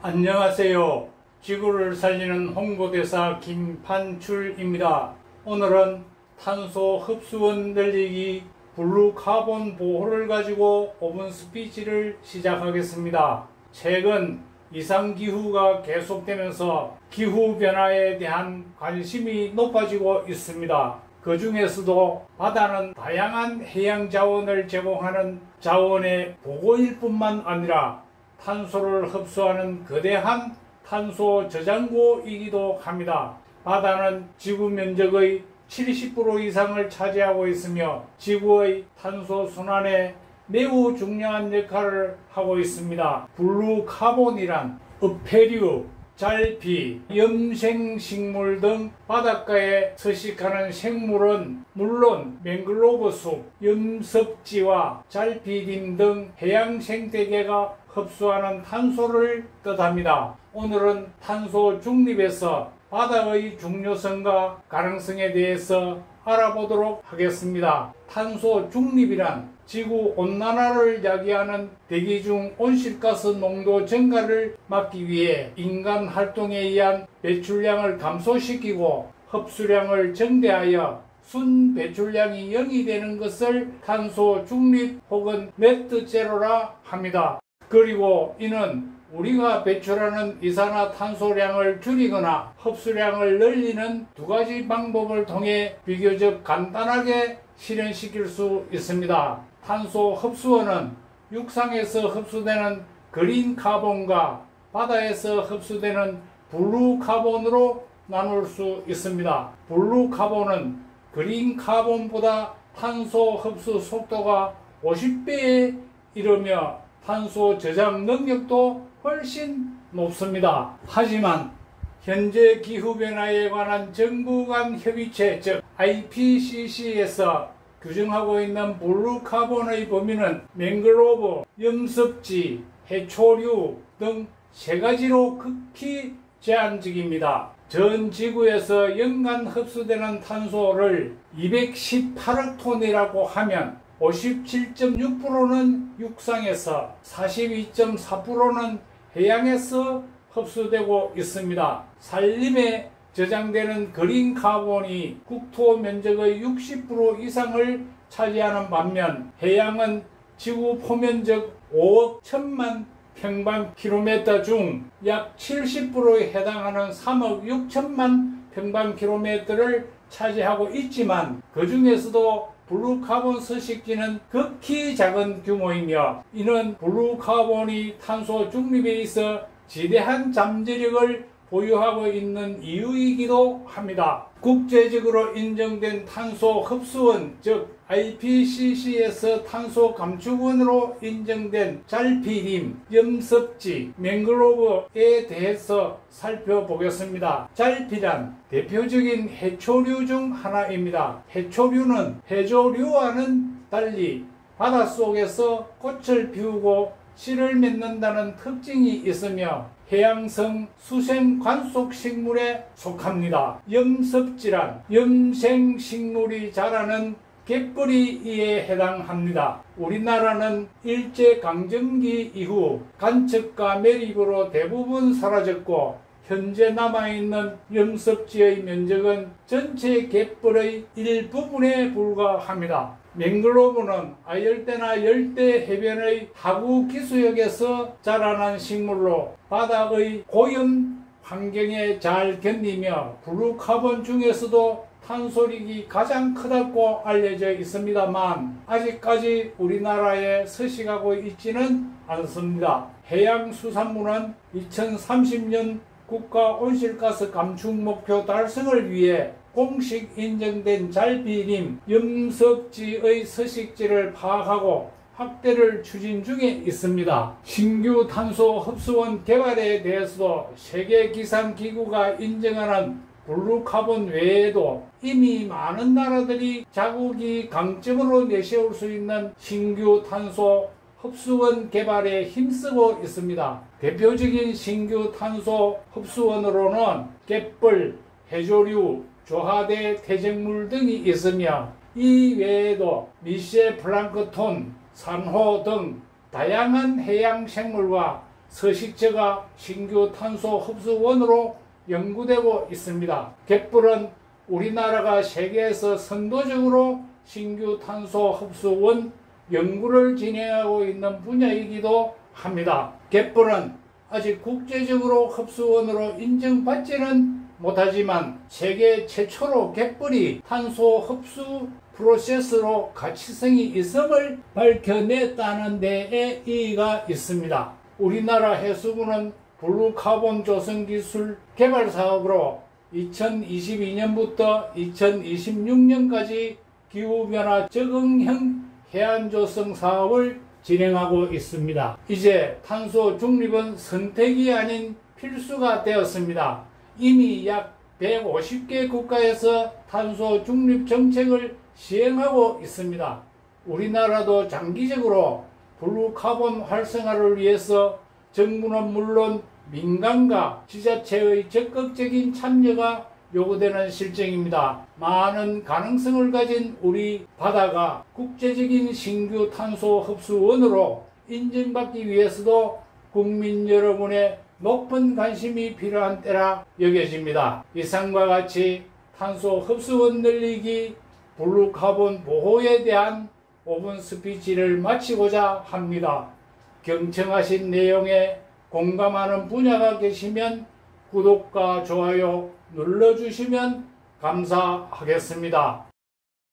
안녕하세요. 지구를 살리는 홍보대사 김판출입니다. 오늘은 탄소 흡수원 늘리기 블루 카본 보호를 가지고 5분 스피치를 시작하겠습니다. 최근 이상기후가 계속되면서 기후변화에 대한 관심이 높아지고 있습니다. 그 중에서도 바다는 다양한 해양 자원을 제공하는 자원의 보고일 뿐만 아니라 탄소를 흡수하는 거대한 탄소 저장고이기도 합니다. 바다는 지구 면적의 70% 이상을 차지하고 있으며 지구의 탄소 순환에 매우 중요한 역할을 하고 있습니다. 블루 카본이란 어패류, 잘피, 염생식물 등 바닷가에 서식하는 생물은 물론 맹글로브 숲, 염습지와 잘피림 등 해양 생태계가 흡수하는 탄소를 뜻합니다. 오늘은 탄소 중립에서 바다의 중요성과 가능성에 대해서 알아보도록 하겠습니다. 탄소 중립이란 지구 온난화를 야기하는 대기 중 온실가스 농도 증가를 막기 위해 인간 활동에 의한 배출량을 감소시키고 흡수량을 증대하여 순 배출량이 0이 되는 것을 탄소 중립 혹은 네트 제로라 합니다. 그리고 이는 우리가 배출하는 이산화탄소량을 줄이거나 흡수량을 늘리는 두 가지 방법을 통해 비교적 간단하게 실현시킬 수 있습니다. 탄소 흡수원은 육상에서 흡수되는 그린 카본과 바다에서 흡수되는 블루 카본으로 나눌 수 있습니다. 블루 카본은 그린 카본보다 탄소 흡수 속도가 50배에 이르며 탄소 저장 능력도 훨씬 높습니다. 하지만 현재 기후변화에 관한 정부 간 협의체 즉 IPCC에서 규정하고 있는 블루 카본의 범위는 맹글로브, 염습지, 해초류 등 세 가지로 극히 제한적입니다. 전 지구에서 연간 흡수되는 탄소를 218억 톤이라고 하면 57.6%는 육상에서 42.4%는 해양에서 흡수되고 있습니다. 산림에 저장되는 그린 카본이 국토 면적의 60% 이상을 차지하는 반면 해양은 지구 포면적 5억 1천만 평방킬로미터 중 약 70%에 해당하는 3억 6천만 평방킬로미터를 차지하고 있지만 그 중에서도 블루 카본 서식지는 극히 작은 규모이며 이는 블루 카본이 탄소 중립에 있어 지대한 잠재력을 보유하고 있는 이유이기도 합니다. 국제적으로 인정된 탄소 흡수원 즉 IPCC에서 탄소 감축원으로 인정된 잘피림, 염습지, 맹글로브에 대해서 살펴보겠습니다. 잘피란 대표적인 해초류 중 하나입니다. 해초류는 해조류와는 달리 바닷속에서 꽃을 피우고 씨를 맺는다는 특징이 있으며 해양성 수생 관속 식물에 속합니다. 염습지란 염생식물이 자라는 갯벌이에 해당합니다. 우리나라는 일제강점기 이후 간척과 매립으로 대부분 사라졌고 현재 남아있는 염습지의 면적은 전체 갯벌의 일부분에 불과합니다. 맹글로브는 아열대나 열대 해변의 하구 기수역에서 자라난 식물로 바닥의 고염 환경에 잘 견디며 블루 카본 중에서도 탄소력이 가장 크다고 알려져 있습니다만 아직까지 우리나라에 서식하고 있지는 않습니다. 해양수산부는 2030년 국가 온실가스 감축 목표 달성을 위해 공식 인정된 잘피림, 염습지의 서식지를 파악하고 확대를 추진 중에 있습니다. 신규 탄소 흡수원 개발에 대해서도 세계기상기구가 인정하는 블루 카본 외에도 이미 많은 나라들이 자국이 강점으로 내세울 수 있는 신규 탄소 흡수원 개발에 힘쓰고 있습니다. 대표적인 신규 탄소 흡수원으로는 갯벌, 해조류, 조하대 퇴적물 등이 있으며 이 외에도 미세 플랑크톤, 산호 등 다양한 해양 생물과 서식처가 신규 탄소 흡수원으로 연구되고 있습니다. 갯불은 우리나라가 세계에서 선도적으로 신규 탄소 흡수원 연구를 진행하고 있는 분야이기도 합니다. 갯불은 아직 국제적으로 흡수원으로 인정받지는 못하지만 세계 최초로 갯불이 탄소 흡수 프로세스로 가치성이 있음을 밝혀냈다는 데에 의의가 있습니다. 우리나라 해수부는 블루카본 조성 기술 개발 사업으로 2022년부터 2026년까지 기후변화 적응형 해안 조성 사업을 진행하고 있습니다. 이제 탄소 중립은 선택이 아닌 필수가 되었습니다. 이미 약 150개 국가에서 탄소 중립 정책을 시행하고 있습니다. 우리나라도 장기적으로 블루카본 활성화를 위해서 정부는 물론 민간과 지자체의 적극적인 참여가 요구되는 실정입니다. 많은 가능성을 가진 우리 바다가 국제적인 신규 탄소 흡수원으로 인정받기 위해서도 국민 여러분의 높은 관심이 필요한 때라 여겨집니다. 이상과 같이 탄소 흡수원 늘리기, 블루카본 보호에 대한 5분 스피치를 마치고자 합니다. 경청하신 내용에 공감하는 분야가 계시면 구독과 좋아요 눌러주시면 감사하겠습니다.